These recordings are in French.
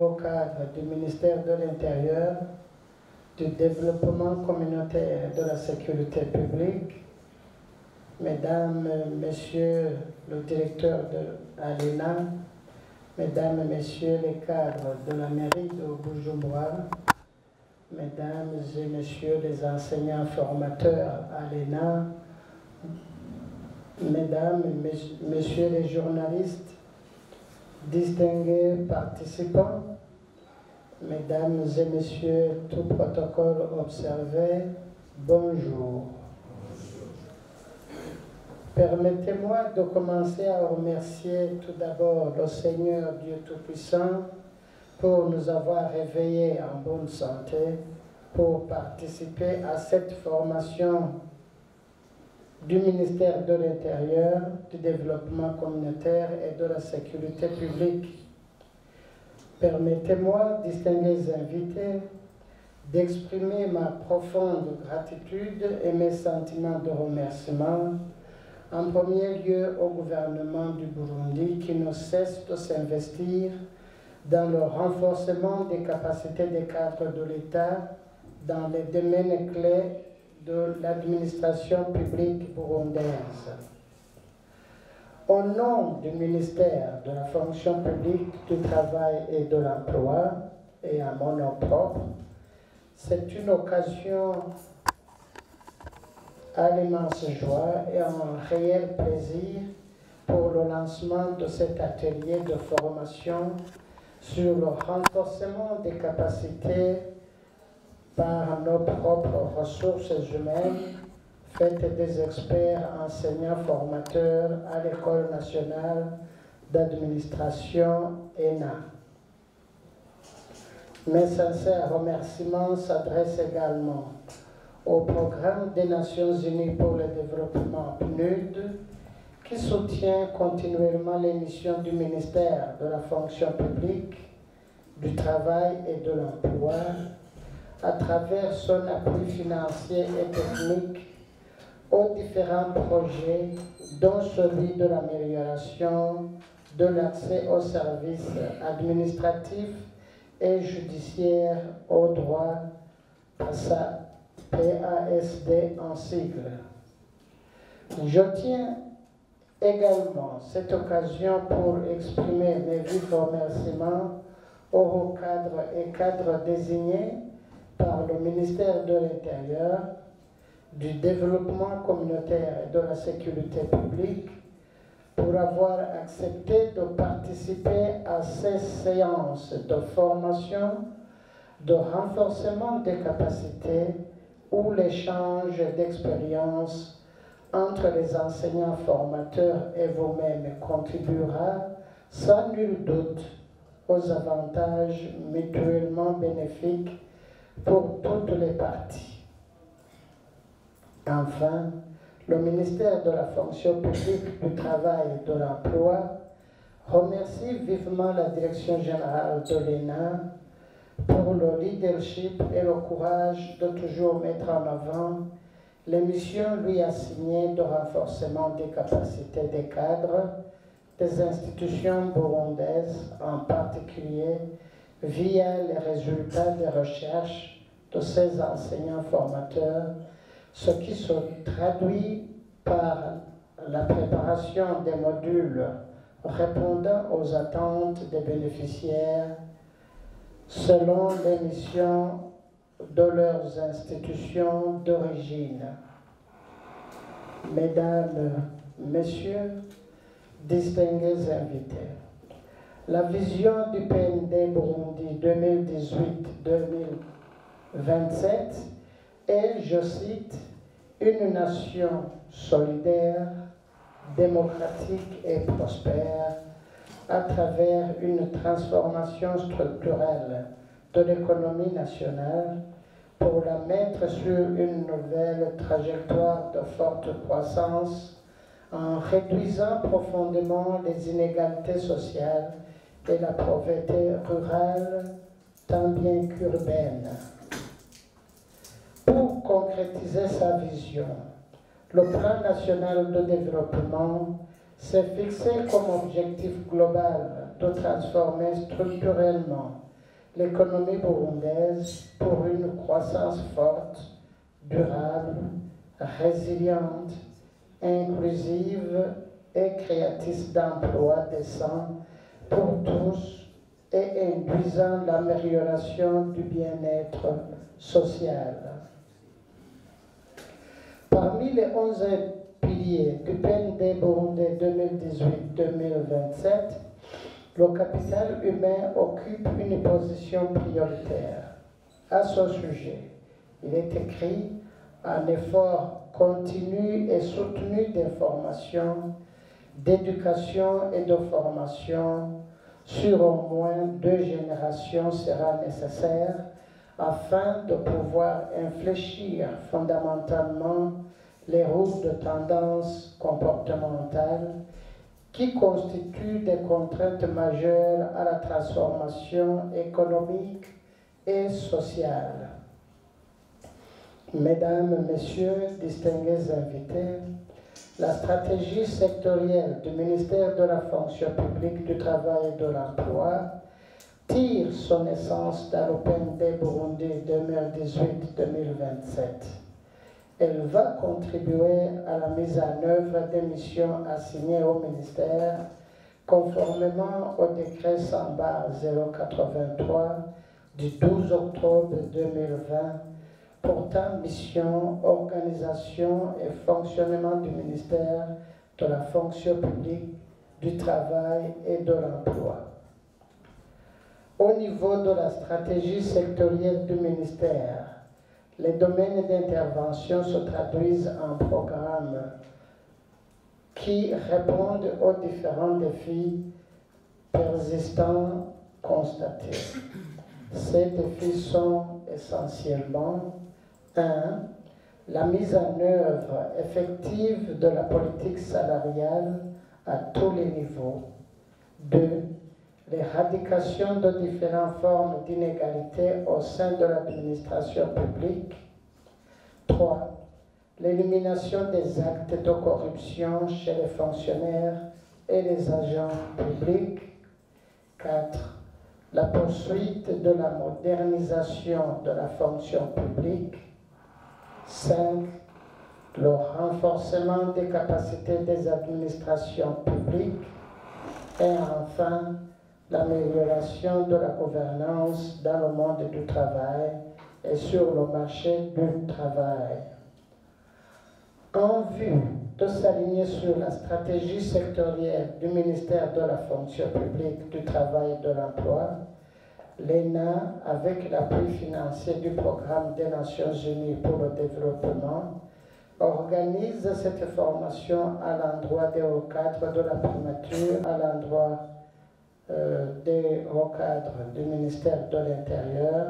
au cadre du ministère de l'Intérieur, du Développement communautaire et de la sécurité publique, Mesdames, Messieurs le directeur de l'ALENA, Mesdames, Messieurs les cadres de la mairie de Bujumbura, Mesdames et Messieurs les enseignants formateurs à l'ENA, Mesdames et Messieurs les journalistes, distingués participants, Mesdames et Messieurs, tout protocole observé, bonjour. Permettez-moi de commencer à remercier tout d'abord le Seigneur Dieu Tout-Puissant pour nous avoir réveillés en bonne santé, pour participer à cette formation du ministère de l'Intérieur, du Développement communautaire et de la sécurité publique. Permettez-moi, distingués invités, d'exprimer ma profonde gratitude et mes sentiments de remerciement, en premier lieu au gouvernement du Burundi qui ne cesse de s'investir dans le renforcement des capacités des cadres de l'État dans les domaines clés de l'administration publique burundaise. Au nom du ministère de la fonction publique, du travail et de l'emploi, et à mon nom propre, c'est une occasion à l'immense joie et un réel plaisir pour le lancement de cet atelier de formation sur le renforcement des capacités par nos propres ressources humaines, faites des experts enseignants formateurs à l'École nationale d'administration ENA. Mes sincères remerciements s'adressent également au Programme des Nations Unies pour le développement PNUD, qui soutient continuellement les missions du ministère de la fonction publique, du travail et de l'emploi, à travers son appui financier et technique aux différents projets, dont celui de l'amélioration de l'accès aux services administratifs et judiciaires au droit, PASD en sigle. Je tiens également cette occasion pour exprimer mes vifs remerciements aux cadres et cadres désignés par le ministère de l'Intérieur, du Développement communautaire et de la sécurité publique pour avoir accepté de participer à ces séances de formation, de renforcement des capacités ou l'échange d'expériences entre les enseignants formateurs et vous-même contribuera sans nul doute aux avantages mutuellement bénéfiques pour toutes les parties. Enfin, le ministère de la fonction publique, du travail et de l'emploi remercie vivement la direction générale de l'ENA pour le leadership et le courage de toujours mettre en avant les missions lui assignées de renforcement des capacités des cadres, des institutions burundaises, en particulier via les résultats des recherches de ces enseignants formateurs, ce qui se traduit par la préparation des modules répondant aux attentes des bénéficiaires selon les missions de leurs institutions d'origine. Mesdames, Messieurs, distingués invités, la vision du PND Burundi 2018-2027 est, je cite, une nation solidaire, démocratique et prospère à travers une transformation structurelle de l'économie nationale pour la mettre sur une nouvelle trajectoire de forte croissance en réduisant profondément les inégalités sociales et la pauvreté rurale tant bien qu'urbaine. Pour concrétiser sa vision, le plan national de développement s'est fixé comme objectif global de transformer structurellement l'économie burundaise pour une croissance forte, durable, résiliente, inclusive et créatrice d'emplois décents pour tous et induisant l'amélioration du bien-être social. Parmi les 11 piliers du PND burundais 2018-2027, le capital humain occupe une position prioritaire. À ce sujet, il est écrit un effort continu et soutenu d'information, d'éducation et de formation sur au moins 2 générations sera nécessaire afin de pouvoir infléchir fondamentalement les routes de tendance comportementale qui constituent des contraintes majeures à la transformation économique et sociale. Mesdames, Messieurs, distingués invités, la stratégie sectorielle du ministère de la fonction publique, du travail et de l'emploi tire son essence dans le PND Burundi 2018-2027. Elle va contribuer à la mise en œuvre des missions assignées au ministère conformément au décret SAMBA 083 du 12 octobre 2020 portant mission, organisation et fonctionnement du ministère de la fonction publique, du travail et de l'emploi. Au niveau de la stratégie sectorielle du ministère, les domaines d'intervention se traduisent en programmes qui répondent aux différents défis persistants constatés. Ces défis sont essentiellement 1. La mise en œuvre effective de la politique salariale à tous les niveaux. 2. L'éradication de différentes formes d'inégalité au sein de l'administration publique. 3. L'élimination des actes de corruption chez les fonctionnaires et les agents publics. 4. La poursuite de la modernisation de la fonction publique. 5. Le renforcement des capacités des administrations publiques. Et enfin, l'amélioration de la gouvernance dans le monde du travail et sur le marché du travail. En vue de s'aligner sur la stratégie sectorielle du ministère de la fonction publique, du travail et de l'emploi, l'ENA, avec l'appui financier du Programme des Nations Unies pour le développement, organise cette formation à l'endroit des hauts cadres de la primature, à l'endroit des hauts cadres du ministère de l'Intérieur,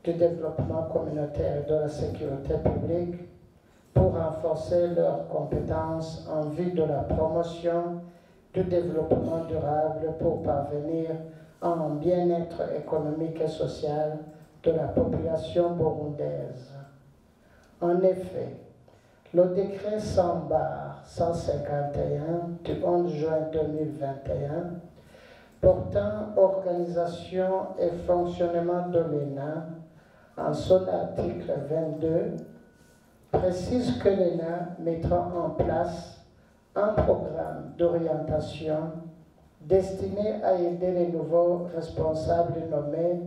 du développement communautaire et de la sécurité publique pour renforcer leurs compétences en vue de la promotion du développement durable pour parvenir à un bien-être économique et social de la population burundaise. En effet, le décret SAMBA 151 du 11 juin 2021 portant organisation et fonctionnement de l'ENA, en son article 22, précise que l'ENA mettra en place un programme d'orientation destiné à aider les nouveaux responsables nommés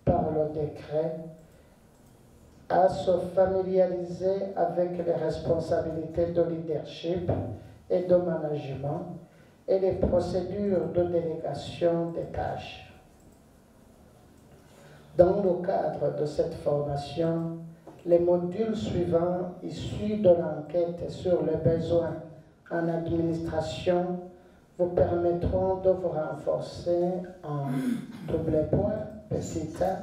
par le décret à se familiariser avec les responsabilités de leadership et de management et les procédures de délégation des tâches. Dans le cadre de cette formation, les modules suivants issus de l'enquête sur les besoins en administration vous permettront de vous renforcer en double point, petit a,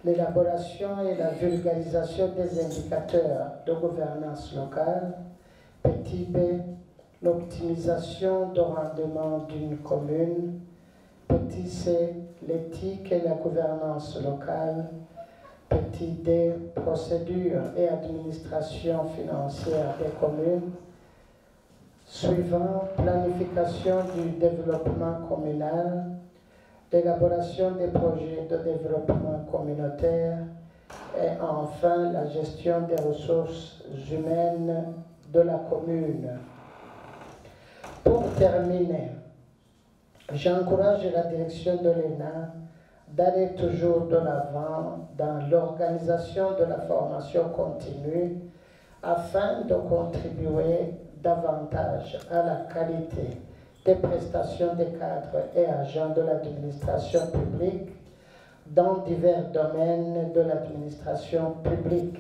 l'élaboration et la vulgarisation des indicateurs de gouvernance locale, petit b, l'optimisation du rendement d'une commune, petit c, l'éthique et la gouvernance locale, petit d, procédure et administration financière des communes, suivant planification du développement communal, l'élaboration des projets de développement communautaire et enfin la gestion des ressources humaines de la commune. Pour terminer, j'encourage la direction de l'ENA d'aller toujours de l'avant dans l'organisation de la formation continue afin de contribuer davantage à la qualité des prestations des cadres et agents de l'administration publique dans divers domaines de l'administration publique.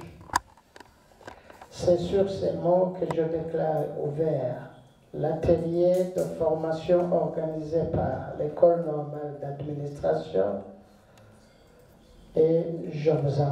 C'est sur ces mots que je déclare ouvert l'atelier de formation organisé par l'École normale d'administration et je vous en